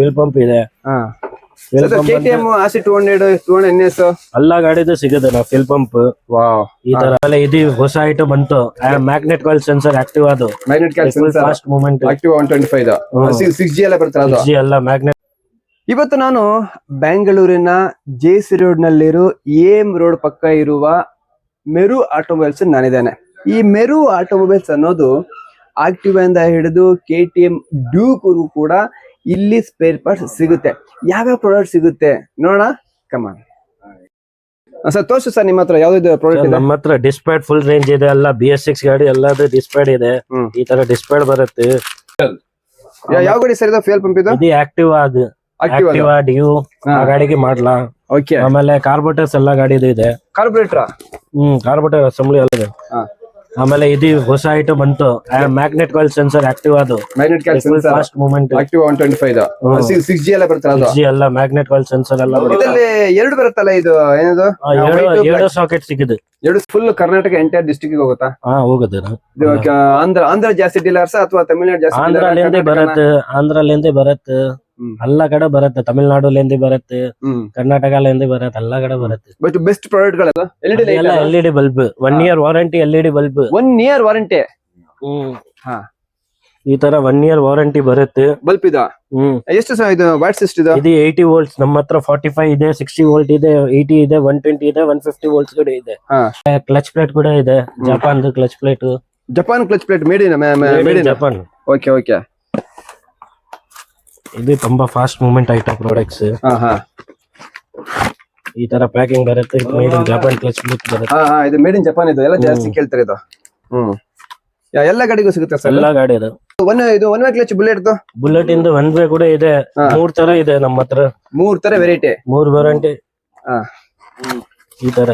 Fuel pump ಇದೆ. KTM RC 200 200 NS ಎಲ್ಲಾ ಗಾಡಿದು ಸಿಗುತ್ತೆ ನಾವು ಫ್ಯೂಲ್ ಪಂಪ್. ವಾವ್, ಈ ತರ ಆಮೇಲೆ ಇದು ಹೊಸ ಐಟಮ್ ಬಂತು, ಮ್ಯಾಗ್ನೆಟ್ ಕಾಯಿಲ್ ಸೆನ್ಸರ್ ಆಕ್ಟಿವ್ ಅದು. Magnet coil sensor fast movement active 125 6G ಎಲ್ಲ ಬರ್ತದೆ ಅದು. 6G ಎಲ್ಲ ಮ್ಯಾಗ್ನೆಟ್. ಇವತ್ತು ನಾನು ಬೆಂಗಳೂರಿನ JC ರೋಡ್ ನಲ್ಲಿರೋ AM ರೋಡ್ ಪಕ್ಕ ಇರುವ ಮೆರು ಆಟೋಮೊಬೈಲ್ಸ್ ನಾನಿದ್ದೇನೆ. ಈ ಮೆರು ಆಟೋಮೊಬೈಲ್ಸ್ ಅನ್ನೋದು ಆಕ್ಟಿವ್ ಇಂದ ಹಿಡಿದು KTM ಡ್ಯೂಕ್ ಕೂಡ ಇಲ್ಲಿ ಸ್ಪೇರ್ ಪಾರ್ಟ್ಸ್ ಸಿಗುತ್ತೆ. ಯಾವ್ಯಾವ ಪ್ರಾಡಕ್ಟ್ ಸಿಗುತ್ತೆ ನೋಡೋಣ, ಕಮಾನ್ ಸರ್. ತೋರ್ಸು ಸರ್, ನಿಮ್ಮ ಹತ್ರ ಯಾವ್ದು ಪ್ರಾಡಕ್ಟ್ ಇದೆ? ನಮ್ಮ ಹತ್ರ ಡಿಸ್ಪ್ಯಾಡ್ ಫುಲ್ ರೇಂಜ್ ಇದೆ, ಎಲ್ಲ BS6 ಗಾಡಿ ಎಲ್ಲದು ಡಿಸ್ಪ್ಯಾಡ್ ಇದೆ. ಈ ತರ ಡಿಸ್ಪ್ಯಾಡ್ ಬರುತ್ತೆ. ಯಾವ ಗಾಡಿ ಸರ್ ಇದು? ಫ್ಯೂಯಲ್ ಪಂಪ್ ಇದು ಆಕ್ಟಿವ್ ಅದು, ಆಕ್ಟಿವ್ ಡ್ಯೂ ಆ ಗಾಡಿಗೆ ಮಾಡ್ಲಾ. ಓಕೆ. ಆಮೇಲೆ ಕಾರ್ಬೋರೇಟರ್ಸ್ ಎಲ್ಲ ಗಾಡಿದು ಇದೆ. ಕಾರ್ಬೋರೇಟರ್ ಕಾರ್ಬೋರೇಟರ್ ಅಸೆಂಬ್ಲಿ ಎಲ್ಲ ಇದೆ. ಆಮೇಲೆ ಇದು ಹೊಸ ಐಟಮ್ ಬಂತು, ಮ್ಯಾಗ್ನೆಟ್ ಕಾಯಿಲ್ ಸೆನ್ಸರ್ ಆಕ್ಟಿವ್ ಅದು. Magnet coil sensor fast movement active 125 6G ಎಲ್ಲ ಬರ್ತದೆ ಅದು. 6G ಎಲ್ಲ ಮ್ಯಾಗ್ನೆಟ್ ಕಾಯಿಲ್ ಸೆನ್ಸರ್ ಎಲ್ಲ ಬರುತ್ತೆ. ಇದರಲ್ಲಿ ಎರಡು ಬರುತ್ತಲ್ಲ, ಇದು ಏನದು? ಎರಡು ಸಾಕೆಟ್ ಸಿಗುತ್ತೆ. ಎರಡು ಫುಲ್ ಕರ್ನಾಟಕ ಎಂಟೈರ್ ಡಿಸ್ಟ್ರಿಕ್ಟ್ ಹೋಗುತ್ತಾ? ಹೋಗುತ್ತೆ. ಇದು ಆಂಧ್ರ ಜಾಸ್ತಿ ಡೀಲರ್ಸ್ ಅಥವಾ ತಮಿಳ್ನಾಡು ಜಾಸ್ತಿ? ಆಂಧ್ರಲಿಂದ ಬರುತ್ತೆ, ಆಂಧ್ರಲಿಂದ ಬರುತ್ತೆ, ಎಲ್ಲ ಕಡೆ ಬರುತ್ತೆ. ತಮಿಳ್ನಾಡುಲಿಂದ ಬರುತ್ತೆ, ಕರ್ನಾಟಕಲಿಂದ ಬರುತ್ತೆ, ಎಲ್ಲ ಕಡೆ ಬರುತ್ತೆ. ಬಟ್ ಬೆಸ್ಟ್ ಪ್ರಾಡಕ್ಟ್ ಗಳು ಎಲ್ಲ LED bulb, 1 year warranty LED bulb. 1 year warranty. ಈ ತರ 1 year ವಾರಂಟಿ ಬರುತ್ತೆ ಬಲ್ಬ್ ಇದು. ಎಷ್ಟು ಸರ್ ಇದು ವಾಟ್ಸ್ ಎಷ್ಟು ಇದು? ಇದು 80 volts. ನಮ್ಮ ಹತ್ರ 45 ಇದೆ, 60 volt ಇದೆ, 80 ಇದೆ, 120 ಇದೆ, 150 volts ಕೂಡ ಇದೆ. ಕ್ಲಚ್ ಪ್ಲೇಟ್ ಕೂಡ ಇದೆ, Japan clutch plate. Japan clutch plate made in Japan. Okay okay. ಇದು ತುಂಬಾ ಫಾಸ್ಟ್ ಮೂವ್ಮೆಂಟ್ ಐಟಮ್ ಪ್ರಾಡಕ್ಟ್ಸ್. ಈ ತರ ಪ್ಯಾಕಿಂಗ್ ಬರುತ್ತೆ. Made in Japan clutch plate ಬರುತ್ತೆ. ಇದು ಮೇಡ್ ಇನ್ ಜಪಾನ್. ಇದು ಎಲ್ಲ ಜಾಸ್ತಿ ಕೇಳ್ತಾರೆ ಇದು. ಎಲ್ಲ ಗಾಡಿಗೂ ಸಿಗುತ್ತೆ ಸರ್? ಎಲ್ಲ ಗಾಡಿ ಇದು ಒನ್ ವೇ ಕ್ಲಚ್ ಬುಲೆಟ್ ಇಂದ 1 ವೇ ಕೂಡ ಇದೆ. 3 ತರ ಇದೆ ನಮ್ಮ ಹತ್ರ. 3 ತರ ವೆರೈಟಿ, 3 ವಾರಂಟಿ. ಈ ತರ.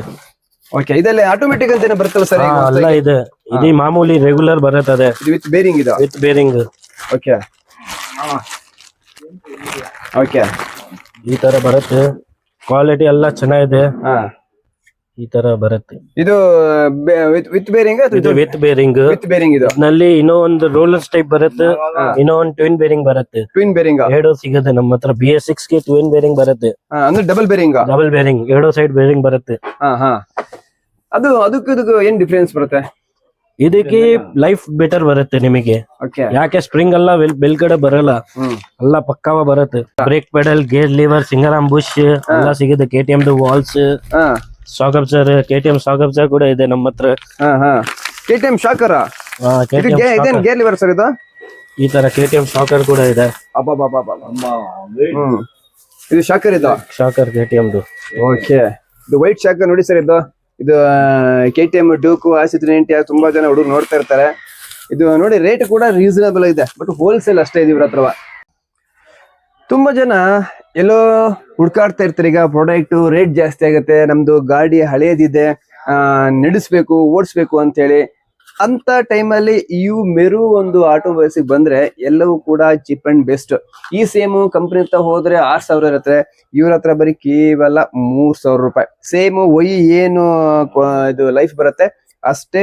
ಓಕೆ. ಇದೆಲ್ಲ ಆಟೋಮೆಟಿಕ್ ಅಂತ ಬರ್ತಲ್ಲ ಸರ್? ಎಲ್ಲ ಇದೆ. ಇದು ಮಾಮೂಲಿ ರೆಗ್ಯುಲರ್ ಬರುತ್ತೆ. ವಿತ್ ಬೇರಿಂಗ್ ಇದು? With bearing. Okay okay. ಈ ತರ ಬರುತ್ತೆ. ಕ್ವಾಲಿಟಿ ಎಲ್ಲ ಚೆನ್ನಾಗಿದೆ. ಈ ತರ ಬರುತ್ತೆ. ಇದು ವಿತ್ ಬೇರಿಂಗ್? ಇದು ವಿತ್ ಬೇರಿಂಗ್. With bearing. ಇದು ನಲ್ಲಿ ಇನ್ನೂ ಒಂದು ರೋಲರ್ಸ್ ಟೈಪ್ ಬರುತ್ತೆ, ಇನ್ನೂ ಒಂದು ಟ್ವಿನ್ ಬೇರಿಂಗ್ ಬರುತ್ತೆ. ಟ್ವಿನ್ ಬೇರಿಂಗ್ ಎರಡು ಸಿಗುತ್ತೆ ನಮ್ಮ ಹತ್ರ. BS6 ಗೆ ಟ್ವಿನ್ ಬೇರಿಂಗ್ ಬರುತ್ತೆ. ಅಂದ್ರೆ ಡಬಲ್ ಬೇರಿಂಗ್? ಡಬಲ್ ಬೇರಿಂಗ್, ಎರಡು ಸೈಡ್ ಬೇರಿಂಗ್ ಬರುತ್ತೆ. ಅದಕ್ಕೂ ಏನ್ ಡಿಫರೆನ್ಸ್ ಬರುತ್ತೆ? ಇದಕ್ಕೆ ಲೈಫ್ ಬೆಟರ್ ಬರುತ್ತೆ ನಿಮಗೆ. ಯಾಕೆ ಸ್ಪ್ರಿಂಗ್ ಎಲ್ಲ ಬೆಲ್ ಕಡೆ ಬರಲ್ಲ, ಎಲ್ಲ ಪಕ್ಕಾವ ಬರುತ್ತೆ. Brake pedal, gear lever, single arm bush ಎಲ್ಲ ಸಿಗುತ್ತೆ. KTM ವಾಲ್ಸ್, shock absorber, KTM shock absorber ಕೂಡ ಇದೆ ನಮ್ಮ ಹತ್ರ. KTM shocker gear lever sir ಇದು? ಈ ತರ KTM ಶಾಕರ್ ಕೂಡ ಇದೆ. ಇದು ಶಾಕರ್, ಇದು ಶಾಕರ್ KTM. ಓಕೆ. ಇದು ವೈಟ್ ಶಾಕರ್ ನೋಡಿ ಸರ್. ಇದು KTM ಡ್ಯೂಕ್ RC 390 ತುಂಬಾ ಜನ ಹುಡುಗರು ನೋಡ್ತಾ ಇರ್ತಾರೆ. ಇದು ನೋಡಿ, ರೇಟ್ ಕೂಡ ರೀಸನಬಲ್ ಇದೆ, ಬಟ್ ಹೋಲ್ಸೇಲ್ ಅಷ್ಟೇ ಇದೆ ಇವ್ರ ಹತ್ರ. ತುಂಬಾ ಜನ ಎಲ್ಲೋ ಹುಡ್ಕಾಡ್ತಾ ಇರ್ತಾರೆ. ಈಗ ಪ್ರಾಡಕ್ಟ್ ರೇಟ್ ಜಾಸ್ತಿ ಆಗುತ್ತೆ, ನಮ್ದು ಗಾಡಿ ಹಳೇದಿದೆ, ನಡೆಸ್ಬೇಕು, ಓಡಿಸ್ಬೇಕು ಅಂತ ಹೇಳಿ. ಅಂತ ಟೈಮಲ್ಲಿ ಇವು ಮೆರು ಒಂದು ಆಟೋಮೊಬೈಲ್ಸ್ ಬಂದ್ರೆ ಎಲ್ಲವೂ ಕೂಡ ಚೀಪ್ ಅಂಡ್ ಬೆಸ್ಟ್. ಈ ಸೇಮ್ ಕಂಪನಿ ಅಂತ ಹೋದ್ರೆ 6000 ಇರುತ್ತೆ, ಇವ್ರ ಹತ್ರ ಬರೀ ಕೇವಲ 3000 ರೂಪಾಯಿ. ಸೇಮ್ ಏನು ಇದು ಲೈಫ್ ಬರುತ್ತೆ ಅಷ್ಟೇ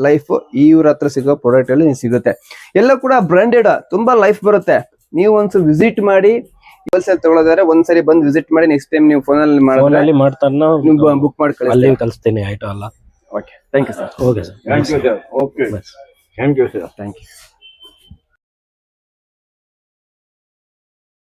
ಲೈಫ್ ಇವ್ರ ಹತ್ರ ಸಿಗೋ ಪ್ರಾಡಕ್ಟ್ ಅಲ್ಲಿ ಸಿಗುತ್ತೆ. ಎಲ್ಲ ಕೂಡ ಬ್ರಾಂಡೆಡ್, ತುಂಬಾ ಲೈಫ್ ಬರುತ್ತೆ. ನೀವು ಒಂದ್ಸಲ ವಿಸಿಟ್ ಮಾಡಿ, ಹೋಲ್ಸೇಲ್ ತಗೊಳ್ಳೋದಾದ್ರೆ ಒಂದ್ಸರಿ ಬಂದು ವಿಸಿಟ್ ಮಾಡಿ. ನೆಕ್ಸ್ಟ್ ಟೈಮ್ ನೀವು ಫೋನಲ್ಲಿ ಮಾಡ್ತಾರೆ ಬುಕ್ ಮಾಡಿ ಕಳಿಸ್ತೀನಿ ಐಟಮ್ ಎಲ್ಲ. Okay, thank you sir. Okay sir. Okay, thank you sir. Thank you.